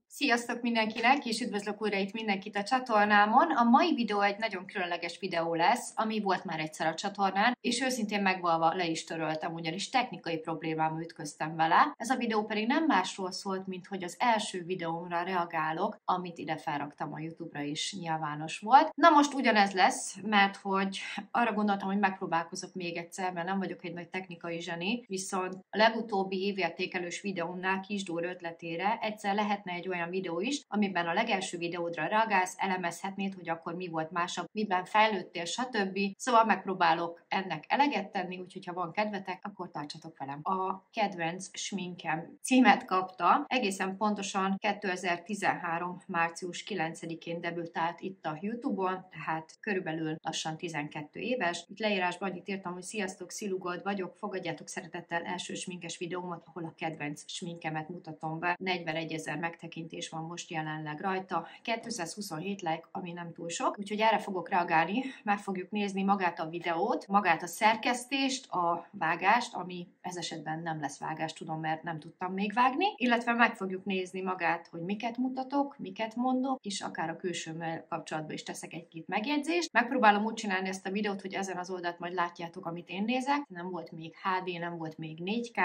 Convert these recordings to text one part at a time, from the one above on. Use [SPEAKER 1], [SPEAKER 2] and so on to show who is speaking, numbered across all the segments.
[SPEAKER 1] Sziasztok mindenkinek, és üdvözlök újra itt mindenkit a csatornámon. A mai videó egy nagyon különleges videó lesz, ami volt már egyszer a csatornán, és őszintén megvalva le is töröltem, ugyanis technikai problémám ütköztem vele. Ez a videó pedig nem másról szólt, mint hogy az első videómra reagálok, amit ide felraktam a YouTube-ra is nyilvános volt. Na most ugyanez lesz, mert hogy arra gondoltam, hogy megpróbálkozok még egyszer, mert nem vagyok egy nagy technikai zseni, viszont a legutóbbi évértékelős videómnál Kisdór ötletére egyszer lehetne egy olyan videó is, amiben a legelső videódra reagálsz, elemezhetnéd, hogy akkor mi volt másabb, miben fejlődtél, stb. Szóval megpróbálok ennek eleget tenni, úgyhogy ha van kedvetek, akkor tartsatok velem. A kedvenc sminkem címet kapta, egészen pontosan 2013. március 9-én debütált itt a YouTube-on, tehát körülbelül lassan 12 éves. Itt leírásban annyit írtam, hogy sziasztok, Szilugold vagyok, fogadjátok szeretettel első sminkes videómat, ahol a kedvenc sminkemet mutatom be. 41 000 megtekintés van most jelenleg rajta, 227 like, ami nem túl sok, úgyhogy erre fogok reagálni, meg fogjuk nézni magát a videót, magát a szerkesztést, a vágást, ami ez esetben nem lesz vágás, tudom, mert nem tudtam még vágni, illetve meg fogjuk nézni magát, hogy miket mutatok, miket mondok, és akár a külsőmmel kapcsolatban is teszek egy-két megjegyzést. Megpróbálom úgy csinálni ezt a videót, hogy ezen az oldalt majd látjátok, amit én nézek. Nem volt még HD, nem volt még 4K,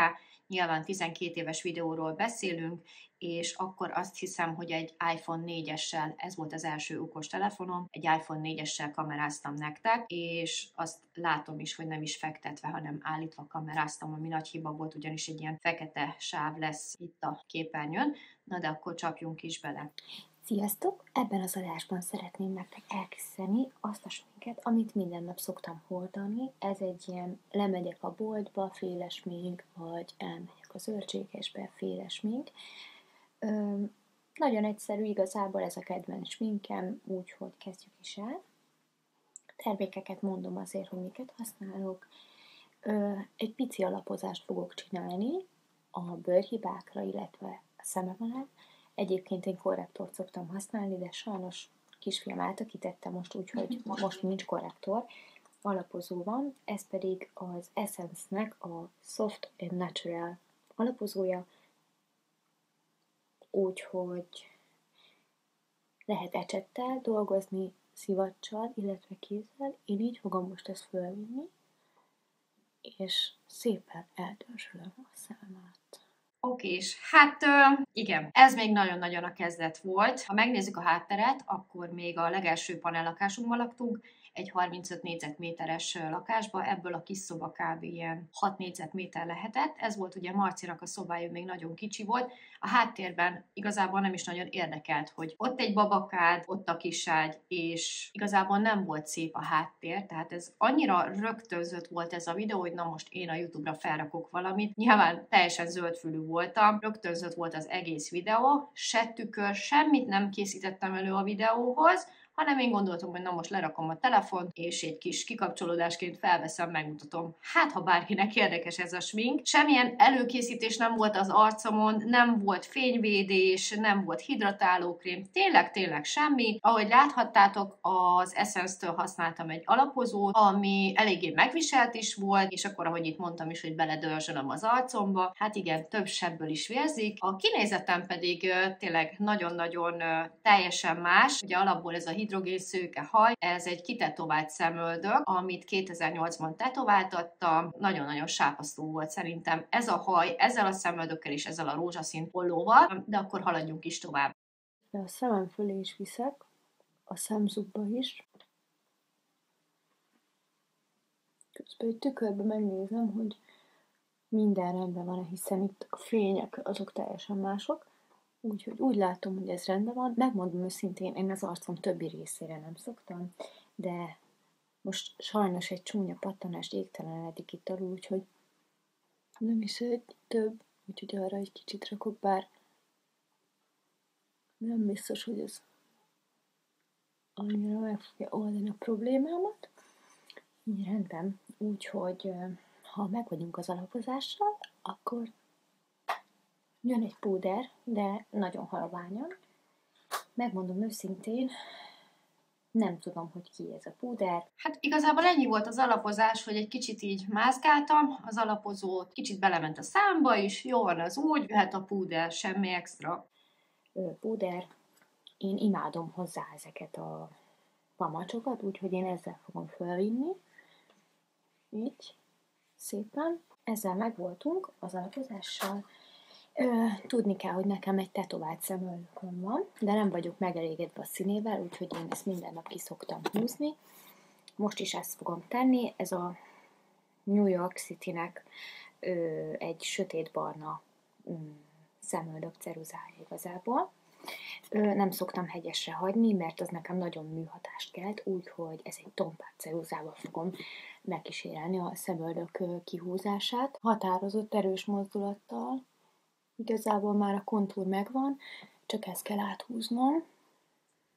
[SPEAKER 1] nyilván 12 éves videóról beszélünk, és akkor azt hiszem, hogy egy iPhone 4-essel, ez volt az első okos telefonom, egy iPhone 4-essel kameráztam nektek, és azt látom is, hogy nem is fektetve, hanem állítva kameráztam, ami nagy hiba volt, ugyanis egy ilyen fekete sáv lesz itt a képernyőn. Na de akkor csapjunk is bele.
[SPEAKER 2] Sziasztok! Ebben az adásban szeretném nektek elkészíteni azt a sminket, amit minden nap szoktam hordani. Ez egy ilyen, lemegyek a boltba, féle smink, vagy elmegyek az Zöldségesbe, féle smink. Nagyon egyszerű, igazából ez a kedvenc sminkem, úgyhogy kezdjük is el. Termékeket mondom azért, hogy miket használok. Egy pici alapozást fogok csinálni a bőrhibákra, illetve a szemem alá. Egyébként én korrektort szoktam használni, de sajnos kisfiam átakítette most, úgyhogy most nincs korrektor. Alapozó van, ez pedig az Essence-nek a Soft and Natural alapozója, úgyhogy lehet ecsettel dolgozni, szivacsal, illetve kézzel. Én így fogom most ezt fölvinni, és szépen eltörzsölöm a szememet.
[SPEAKER 1] Okés, hát igen, ez még nagyon-nagyon a kezdet volt. Ha megnézzük a hátteret, akkor még a legelső panellakásunkban laktunk, egy 35 négyzetméteres lakásba, ebből a kis szoba kb. Ilyen 6 négyzetméter lehetett. Ez volt ugye Marcinak a szobája, még nagyon kicsi volt. A háttérben igazából nem is nagyon érdekelt, hogy ott egy babakád, ott a kiságy, és igazából nem volt szép a háttér, tehát ez annyira rögtönzött volt ez a videó, hogy na most én a YouTube-ra felrakok valamit. Nyilván teljesen zöldfülű voltam, rögtönzött volt az egész videó, se tükör, semmit nem készítettem elő a videóhoz, hanem én gondoltam, hogy na most lerakom a telefont, és egy kis kikapcsolódásként felveszem, megmutatom. Hát, ha bárkinek érdekes ez a smink. Semmilyen előkészítés nem volt az arcomon, nem volt fényvédés, nem volt hidratálókrém, tényleg semmi. Ahogy láthattátok, az Essence-től használtam egy alapozót, ami eléggé megviselt is volt, és akkor, ahogy itt mondtam is, hogy beledörzsölöm az arcomba, hát igen, több sebből is vérzik. A kinézetem pedig tényleg nagyon-nagyon teljesen más. Ugye alapból ez a hidrogén szőke haj, ez egy kitetovált szemöldök, amit 2008-ban tetováltattam, nagyon-nagyon sápasztó volt szerintem ez a haj, ezzel a szemöldökkel és ezzel a rózsaszín ollóval, de akkor haladjunk is tovább.
[SPEAKER 2] A szemem fölé is viszek, a szemzugba is. Közben egy tükörbe megnézem, hogy minden rendben van, hiszen itt a fények azok teljesen mások. Úgyhogy úgy látom, hogy ez rendben van. Megmondom őszintén, én az arcom többi részére nem szoktam, de most sajnos egy csúnya pattanást égtelenedik itt alul, úgyhogy nem is egy több, úgyhogy arra egy kicsit rakok, bár nem biztos, hogy ez annyira meg fogja oldani a problémámat. Így rendben, úgyhogy ha meg vagyunk az alapozással, akkor jön egy púder, de nagyon halványan. Megmondom őszintén, Nem tudom, hogy ki ez a púder.
[SPEAKER 1] Hát igazából ennyi volt az alapozás, hogy egy kicsit így mászkáltam, az alapozót kicsit belement a számba is, jó van az úgy, jöhet a púder, semmi extra.
[SPEAKER 2] Púder. Én imádom hozzá ezeket a pamacsokat, úgyhogy én ezzel fogom fölvinni. Így, szépen. Ezzel megvoltunk az alapozással. Tudni kell, hogy nekem egy tetovált szemöldökön van, de nem vagyok megelégedve a színével, úgyhogy én ezt minden nap ki szoktam húzni. Most is ezt fogom tenni, ez a New York City-nek egy sötétbarna szemöldök ceruzája igazából. Nem szoktam hegyesre hagyni, mert az nekem nagyon műhatást kelt, úgyhogy ez egy tompát ceruzával fogom megkísérelni a szemöldök kihúzását. Határozott, erős mozdulattal. Igazából már a kontúr megvan, csak ezt kell áthúznom.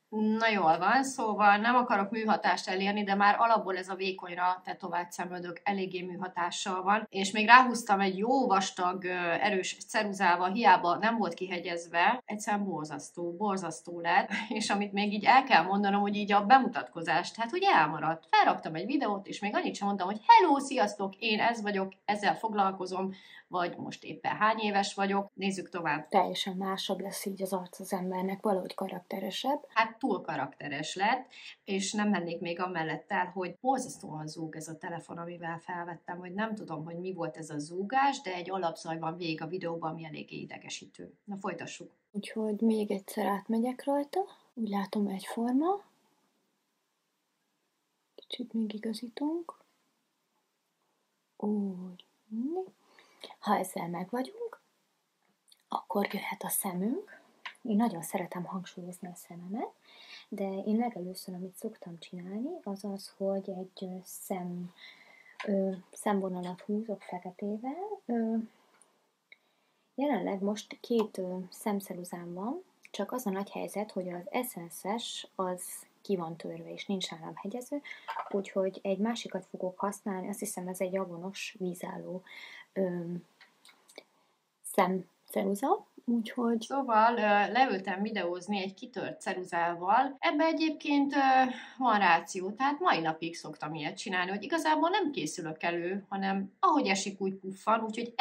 [SPEAKER 1] Na jól van, szóval nem akarok műhatást elérni, de már alapból ez a vékonyra tetovált szemöldök eléggé műhatással van, és még ráhúztam egy jó vastag, erős ceruzával, hiába nem volt kihegyezve, egyszerűen borzasztó lett, és amit még így el kell mondanom, hogy így a bemutatkozást, hát hogy elmaradt. Felraktam egy videót, és még annyit sem mondtam, hogy hello, sziasztok, én ez vagyok, ezzel foglalkozom, vagy most éppen hány éves vagyok. Nézzük tovább.
[SPEAKER 2] Teljesen másabb lesz így az arc az embernek, valahogy karakteresebb.
[SPEAKER 1] Hát túl karakteres lett, és nem mennék még amellett el, hogy borzasztóan zúg ez a telefon, amivel felvettem, hogy nem tudom, hogy mi volt ez a zúgás, de egy alapzaj van végig a videóban, ami eléggé idegesítő. Na folytassuk.
[SPEAKER 2] Úgyhogy még egyszer átmegyek rajta. Úgy látom egyforma. Kicsit még igazítunk. Úgy. Ha ezzel meg vagyunk, akkor jöhet a szemünk. Én nagyon szeretem hangsúlyozni a szememet, de én legelőször, amit szoktam csinálni, az az, hogy egy szemvonalat húzok feketével. Jelenleg most 2 szemceruzám van, csak az a nagy helyzet, hogy az Essence-es az ki van törve, és nincs nálam hegyező, úgyhogy egy másikat fogok használni, azt hiszem ez egy avonos vízálló szemceruza, úgyhogy...
[SPEAKER 1] Szóval leültem videózni egy kitört ceruzával. Ebbe egyébként van ráció, tehát mai napig szoktam ilyet csinálni, hogy igazából nem készülök elő, hanem ahogy esik, úgy puffan, úgyhogy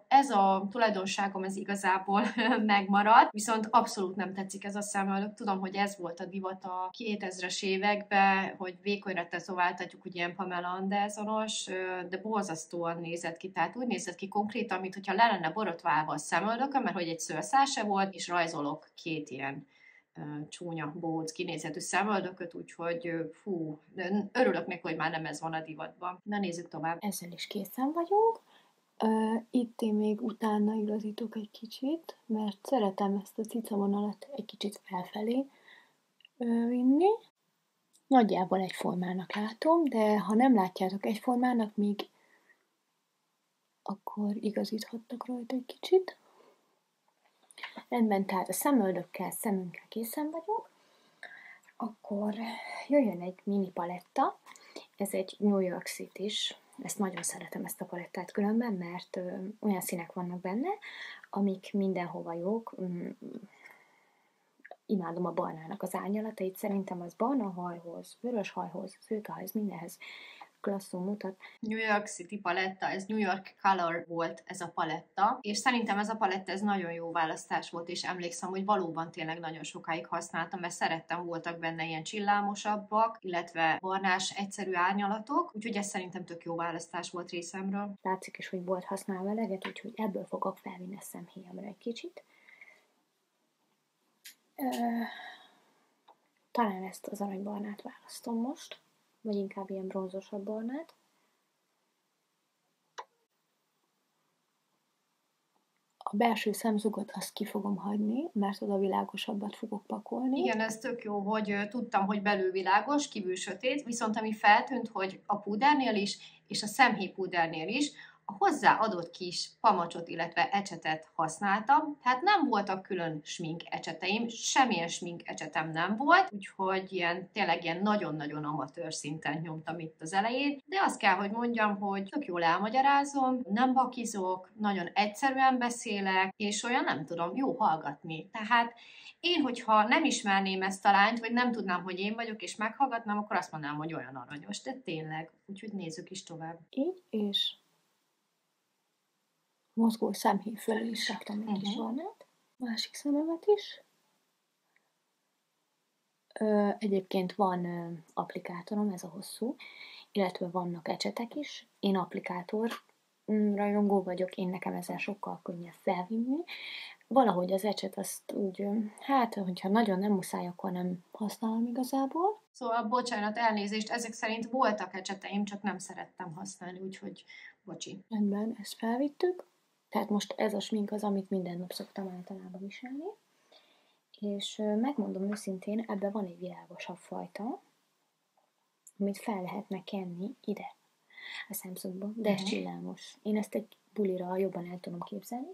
[SPEAKER 1] ez a tulajdonságom ez igazából megmaradt, viszont abszolút nem tetszik ez a szemöldök. Tudom, hogy ez volt a divat a 2000-es években, hogy vékonyra tetováltatjuk, ugye ilyen Pamela Andersonos, de borzasztóan nézett ki, tehát úgy nézett ki konkrétan, mintha le lenne borotválva a szemöldökön, mert hogy egy szőrszása volt, és rajzolok 2 ilyen csúnya, bohóc kinézetű szemöldököt, úgyhogy fú, örülök neki, hogy már nem ez van a divatban. Na nézzük tovább.
[SPEAKER 2] Ezzel is készen vagyunk. Itt én még utána igazítok egy kicsit, mert szeretem ezt a cicavonalat egy kicsit felfelé vinni. Nagyjából egyformának látom, de ha nem látjátok egyformának, még akkor igazíthattak rajta egy kicsit. Rendben, tehát a szemünkkel készen vagyunk. Akkor jöjjön egy mini paletta. Ez egy New York City-s. Ezt nagyon szeretem, ezt a palettát különben, mert olyan színek vannak benne, amik mindenhova jók. Imádom a barnának az árnyalatait. Szerintem az barna hajhoz, vörös hajhoz, szőke hajhoz, mindenhez klasszul mutat.
[SPEAKER 1] New York City paletta, ez New York Color volt ez a paletta, és szerintem ez a paletta ez nagyon jó választás volt, és emlékszem, hogy valóban tényleg nagyon sokáig használtam, mert szerettem, voltak benne ilyen csillámosabbak, illetve barnás, egyszerű árnyalatok, úgyhogy ez szerintem tök jó választás volt részemről.
[SPEAKER 2] Látszik is, hogy volt használva eleget, úgyhogy ebből fogok felvinni a szemhéjamra egy kicsit. Talán ezt az aranybarnát választom most, vagy inkább ilyen bronzosabb barnát. A belső szemzugot azt ki fogom hagyni, mert oda világosabbat fogok pakolni.
[SPEAKER 1] Igen, ez tök jó, hogy tudtam, hogy belül világos, kívül sötét, viszont ami feltűnt, hogy a púdernél is, és a szemhéjpúdernél is, a hozzáadott kis pamacsot, illetve ecsetet használtam, tehát nem voltak külön smink ecseteim, semmilyen smink ecsetem nem volt, úgyhogy tényleg ilyen nagyon-nagyon amatőr szinten nyomtam itt az elején, de azt kell, hogy mondjam, hogy tök jól elmagyarázom, nem bakizok, nagyon egyszerűen beszélek, és olyan nem tudom, jó hallgatni. Tehát én, hogyha nem ismerném ezt a lányt, vagy nem tudnám, hogy én vagyok, és meghallgatnám, akkor azt mondanám, hogy olyan aranyos, de tényleg. Úgyhogy nézzük is tovább.
[SPEAKER 2] Így, és mozgó szemhéj fölé is raktam egy kis barnát, másik szememet is. Egyébként van applikátorom, ez a hosszú, illetve vannak ecsetek is. Én applikátor rajongó vagyok, én nekem ezzel sokkal könnyebb felvinni. Valahogy az ecset azt úgy, hát, hogyha nagyon nem muszáj, akkor nem használom igazából.
[SPEAKER 1] Szóval bocsánat, elnézést, ezek szerint voltak ecseteim, csak nem szerettem használni, úgyhogy bocsi.
[SPEAKER 2] Rendben, ezt felvittük. Tehát most ez a smink az, amit minden nap szoktam általában viselni. És megmondom őszintén, ebben van egy világosabb fajta, amit fel lehetne kenni ide, a szemszögbe, de ez csillámos. Én ezt egy bulira jobban el tudom képzelni,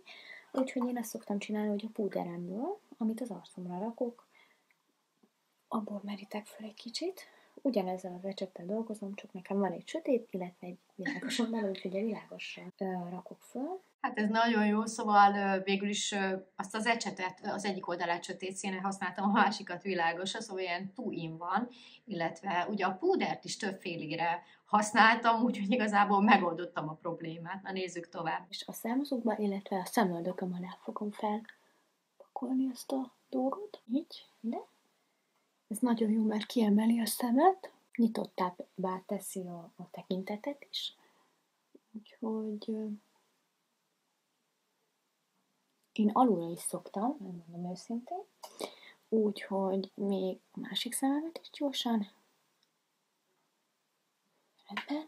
[SPEAKER 2] úgyhogy én azt szoktam csinálni, hogy a púderemből, amit az arcomra rakok, abból merítek fel egy kicsit. Ugyanezzel az ecsettel dolgozom, csak nekem van egy sötét, illetve egy világosabb, úgyhogy a világosra rakok föl.
[SPEAKER 1] Hát ez nagyon jó, szóval végül is azt az ecsetet, az egyik oldalát sötét színe használtam, a másikat világosra, szóval ilyen two-in van, illetve ugye a púdert is többfélére használtam, úgyhogy igazából megoldottam a problémát. Na nézzük tovább.
[SPEAKER 2] És a szemzugba, illetve a szemöldököm alá fogom felpakolni ezt a dolgot, így, de ez nagyon jó, mert kiemeli a szemet, nyitottabbá teszi a tekintetet is, úgyhogy én alulra is szoktam, megmondom őszintén, úgyhogy még a másik szememet is gyorsan, rendben,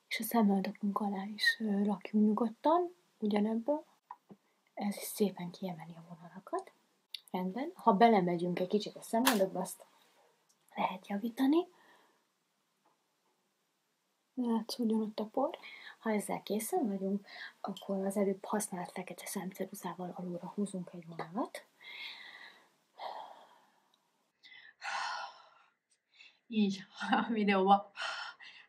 [SPEAKER 2] és a szemöldökünk alá is rakjunk nyugodtan, ugyanebből, ez is szépen kiemeli a vonalakat. Rendben, ha belemegyünk egy kicsit a szemöldökbe, azt lehet javítani. Látszódjon ott a por. Ha ezzel készen vagyunk, akkor az előbb használt fekete szemceruzával alulra húzunk egy vonalat.
[SPEAKER 1] Így a videóban.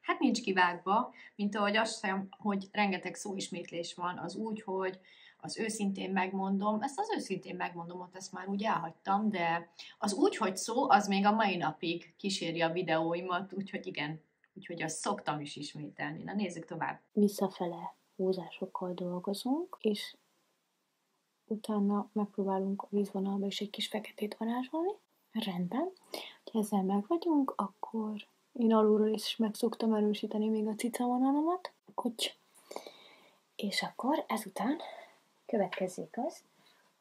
[SPEAKER 1] Hát nincs kivágva, mint ahogy azt hiszem, hogy rengeteg szóismétlés van, az úgy, hogy az őszintén megmondom, ezt az őszintén megmondom, ott ezt már úgy elhagytam, de az úgy, hogy szó, az még a mai napig kíséri a videóimat, úgyhogy igen, úgyhogy azt szoktam is ismételni. Na nézzük tovább.
[SPEAKER 2] Visszafele húzásokkal dolgozunk, és utána megpróbálunk a vízvonalba is egy kis feketét varázsolni. Rendben. Ha ezzel meg vagyunk, akkor én alulról is meg szoktam erősíteni még a cicavonalamat. És akkor ezután következzék az,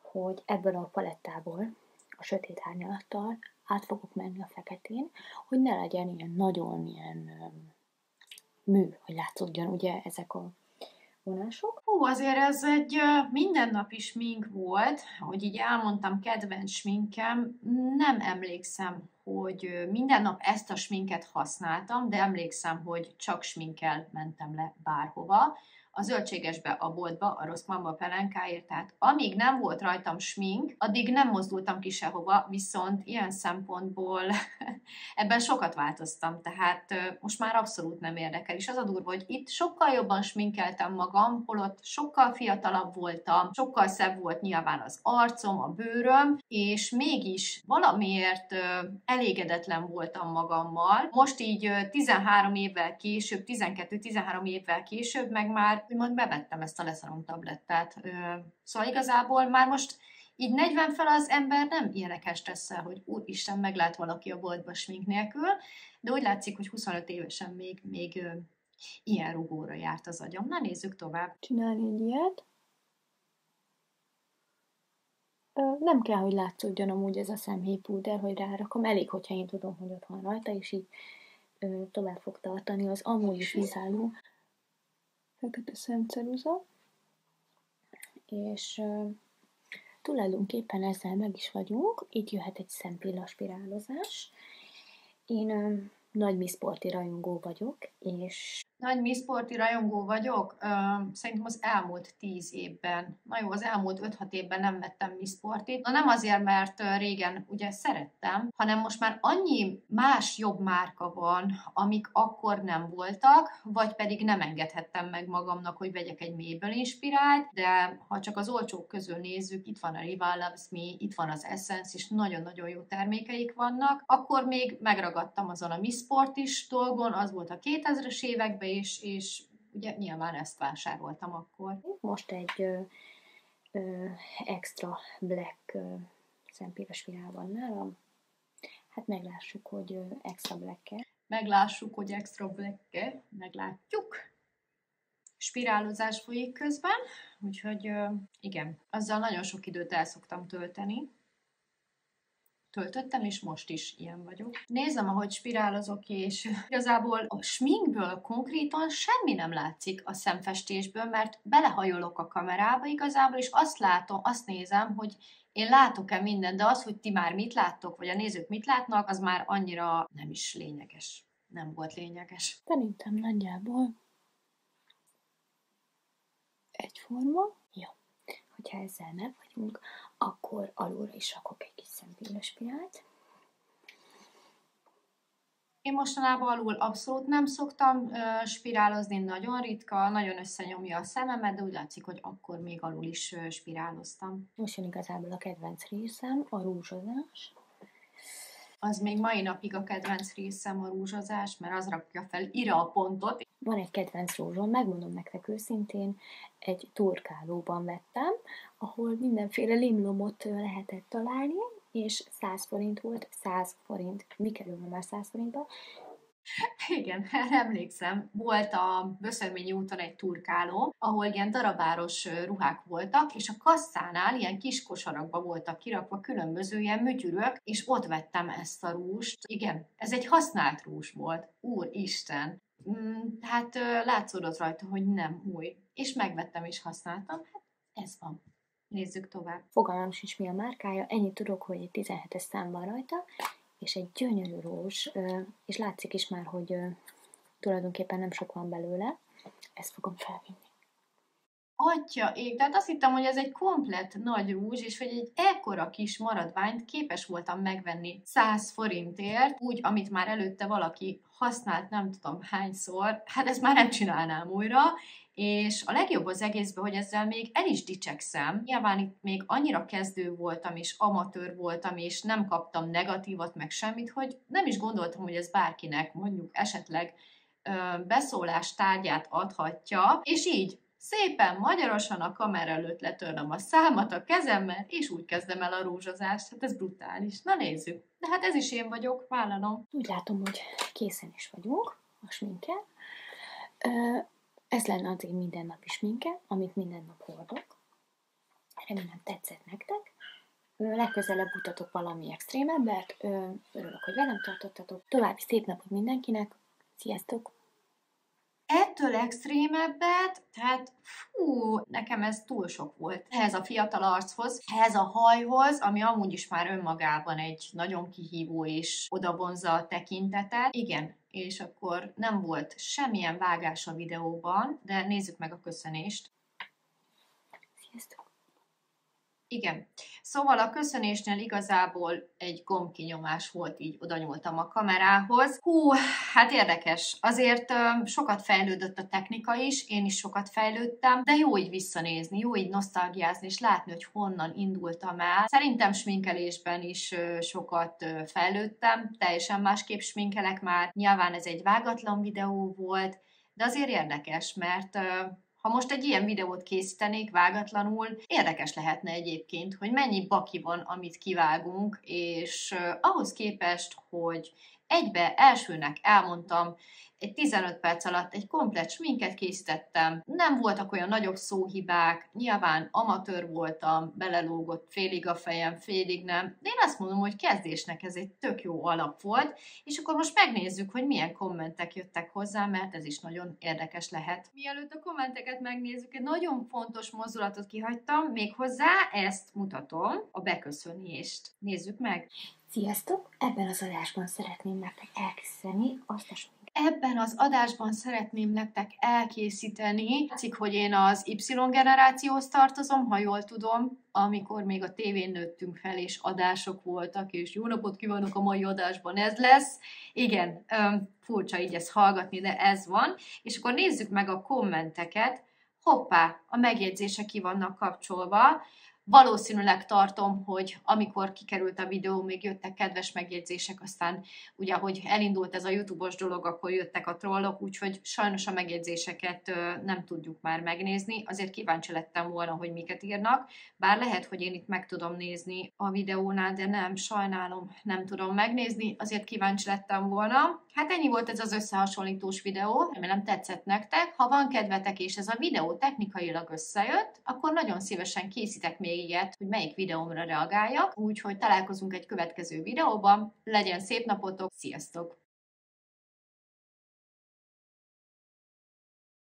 [SPEAKER 2] hogy ebből a palettából, a sötét árnyalattal át fogok menni a feketén, hogy ne legyen ilyen nagyon ilyen mű, hogy látszódjon ugye ezek a vonások.
[SPEAKER 1] Azért ez egy mindennapi smink volt, hogy így elmondtam, kedvenc sminkem, nem emlékszem, hogy minden nap ezt a sminket használtam, de emlékszem, hogy csak sminkkel mentem le bárhova. A zöldségesbe, a boltba, a Rosszmanba, pelenkáért, tehát amíg nem volt rajtam smink, addig nem mozdultam ki sehova, viszont ilyen szempontból ebben sokat változtam, tehát most már abszolút nem érdekel, és az a durva, hogy itt sokkal jobban sminkeltem magam, holott sokkal fiatalabb voltam, sokkal szebb volt nyilván az arcom, a bőröm, és mégis valamiért elégedetlen voltam magammal. Most így 13 évvel később, 12-13 évvel később, meg már úgymond bevettem ezt a leszarom tablettát. Szóval igazából már most így 40 fel az ember nem ilyenekkel stresszel, hogy úristen, meglát valaki a boltba smink nélkül, de úgy látszik, hogy 25 évesen még ilyen rugóra járt az agyam. Na nézzük tovább.
[SPEAKER 2] Csinálni egy ilyet. Nem kell, hogy látszódjon amúgy ez a szemhéjpúder, hogy rárakom. Elég, hogyha én tudom, hogy ott van rajta, és így tovább fog tartani az amúgy is vízálló fekete szemceruza. És tulajdonképpen ezzel meg is vagyunk. Itt jöhet egy szempillaspirálozás. Én nagy Miss Sporty rajongó vagyok, és
[SPEAKER 1] Nagy Miss Sporty rajongó vagyok, szerintem az elmúlt 10 évben. Na jó, az elmúlt 5-6 évben nem vettem Miss Sportyt. Na nem azért, mert régen ugye szerettem, hanem most már annyi más jobb márka van, amik akkor nem voltak, vagy pedig nem engedhettem meg magamnak, hogy vegyek egy Maybelline inspirált, de ha csak az olcsók közül nézzük, itt van a Rival Loves Me, itt van az Essence, és nagyon-nagyon jó termékeik vannak, akkor még megragadtam azon a Miss Sporty-s dolgon, az volt a 2000-es években, és ugye nyilván ezt vásároltam akkor.
[SPEAKER 2] Most egy extra black szempéves virág van nálam. Hát meglássuk, hogy extra black-e.
[SPEAKER 1] Meglássuk, hogy extra black-e. Meglátjuk. Spirálozás folyik közben, úgyhogy igen, azzal nagyon sok időt el szoktam tölteni. Töltöttem, és most is ilyen vagyok. Nézem, ahogy spirálozok, és igazából a sminkből konkrétan semmi nem látszik a szemfestésből, mert belehajolok a kamerába igazából, és azt látom, azt nézem, hogy én látok-e mindent, de az, hogy ti már mit láttok, vagy a nézők mit látnak, az már annyira nem is lényeges. Nem volt lényeges.
[SPEAKER 2] Szerintem nagyjából egyforma. Jó. Hogyha ezzel meg vagyunk, akkor alulra is rakok egy kis szempilles spirált.
[SPEAKER 1] Én mostanában alul abszolút nem szoktam spirálozni, nagyon ritka, nagyon összenyomja a szememet, de úgy látszik, hogy akkor még alul is spiráloztam.
[SPEAKER 2] Most jön igazából a kedvenc részem, a rúzsozás.
[SPEAKER 1] Az még mai napig a kedvenc részem a rúzsozás, mert az rakja fel ira a pontot.
[SPEAKER 2] Van egy kedvenc rúzsom, megmondom nektek őszintén, egy turkálóban vettem, ahol mindenféle limlomot lehetett találni, és 100 forint volt, 100 forint. Mi kerülne már 100 forintba?
[SPEAKER 1] Igen, erre emlékszem. Volt a Böszörményi úton egy turkáló, ahol ilyen darabáros ruhák voltak, és a kasszánál ilyen kis kosarakba voltak kirakva különböző ilyen mütyürök, és ott vettem ezt a rúst. Igen, ez egy használt rúzs volt. Úristen! Hát látszódott rajta, hogy nem új. És megvettem és használtam. Hát ez van. Nézzük tovább.
[SPEAKER 2] Fogalmam sincs, mi a márkája. Ennyit tudok, hogy egy 17-es szám van rajta, és egy gyönyörű rózs, és látszik is már, hogy tulajdonképpen nem sok van belőle. Ezt fogom felvinni.
[SPEAKER 1] Atya ég, tehát azt hittem, hogy ez egy komplett nagy rúzs, és hogy egy ekkora kis maradványt képes voltam megvenni 100 forintért, úgy, amit már előtte valaki használt nem tudom hányszor, hát ezt már nem csinálnám újra, és a legjobb az egészben, hogy ezzel még el is dicsekszem. Nyilván itt még annyira kezdő voltam, és amatőr voltam, és nem kaptam negatívat, meg semmit, hogy nem is gondoltam, hogy ez bárkinek mondjuk esetleg beszólás tárgyát adhatja, és így szépen magyarosan a kamera előtt letörlöm a számat a kezemmel, és úgy kezdem el a rúzsozást. Hát ez brutális. Na nézzük. De hát ez is én vagyok, vállalom.
[SPEAKER 2] Úgy látom, hogy készen is vagyunk a sminken. Ez lenne az én mindennapi sminke, amit minden nap hordok. Remélem tetszett nektek. Legközelebb mutatok valami extrémebbet. Örülök, hogy velem tartottatok. További szép napot mindenkinek. Sziasztok!
[SPEAKER 1] Ettől extrémebbet, tehát nekem ez túl sok volt. Ehhez a fiatal archoz, ehhez a hajhoz, ami amúgy is már önmagában egy nagyon kihívó és odavonza a tekintetet. Igen, és akkor nem volt semmilyen vágás a videóban, de nézzük meg a köszönést.
[SPEAKER 2] Sziasztok!
[SPEAKER 1] Igen. Szóval a köszönésnél igazából egy gombkinyomás volt, így oda nyúltam a kamerához. Hát érdekes. Azért sokat fejlődött a technika is, én is sokat fejlődtem, de jó így visszanézni, jó így nosztalgiázni, és látni, hogy honnan indultam el. Szerintem sminkelésben is sokat fejlődtem, teljesen másképp sminkelek már. Nyilván ez egy vágatlan videó volt, de azért érdekes, mert ha most egy ilyen videót készítenék vágatlanul, érdekes lehetne egyébként, hogy mennyi baki van, amit kivágunk, és ahhoz képest, hogy egybe elsőnek elmondtam, egy 15 perc alatt egy komplett sminket készítettem, nem voltak olyan nagyobb szóhibák, nyilván amatőr voltam, belelógott félig a fejem, félig nem, de én azt mondom, hogy kezdésnek ez egy tök jó alap volt, és akkor most megnézzük, hogy milyen kommentek jöttek hozzá, mert ez is nagyon érdekes lehet. Mielőtt a kommenteket megnézzük, egy nagyon fontos mozdulatot kihagytam, méghozzá ezt mutatom, a beköszönést. Nézzük meg!
[SPEAKER 2] Sziasztok! Ebben az adásban szeretném nektek elkészíteni azt a sminket.
[SPEAKER 1] ebben az adásban szeretném nektek elkészíteni. Látszik, hogy én az Y generációhoz tartozom, ha jól tudom, amikor még a tévén nőttünk fel, és adások voltak, és jó napot kívánok, a mai adásban ez lesz. Igen, furcsa így ezt hallgatni, de ez van. És akkor nézzük meg a kommenteket. Hoppá, a megjegyzések ki vannak kapcsolva. Valószínűleg tartom, hogy amikor kikerült a videó, még jöttek kedves megjegyzések, aztán ugye, ahogy elindult ez a YouTube-os dolog, akkor jöttek a trollok, úgyhogy sajnos a megjegyzéseket nem tudjuk már megnézni. Azért kíváncsi lettem volna, hogy miket írnak, bár lehet, hogy én itt meg tudom nézni a videónál, de nem, sajnálom, nem tudom megnézni, azért kíváncsi lettem volna. Hát ennyi volt ez az összehasonlítós videó, remélem tetszett nektek. Ha van kedvetek és ez a videó technikailag összejött, akkor nagyon szívesen készítek még ilyet, hogy melyik videómra reagáljak. Úgyhogy találkozunk egy következő videóban. Legyen szép napotok, sziasztok!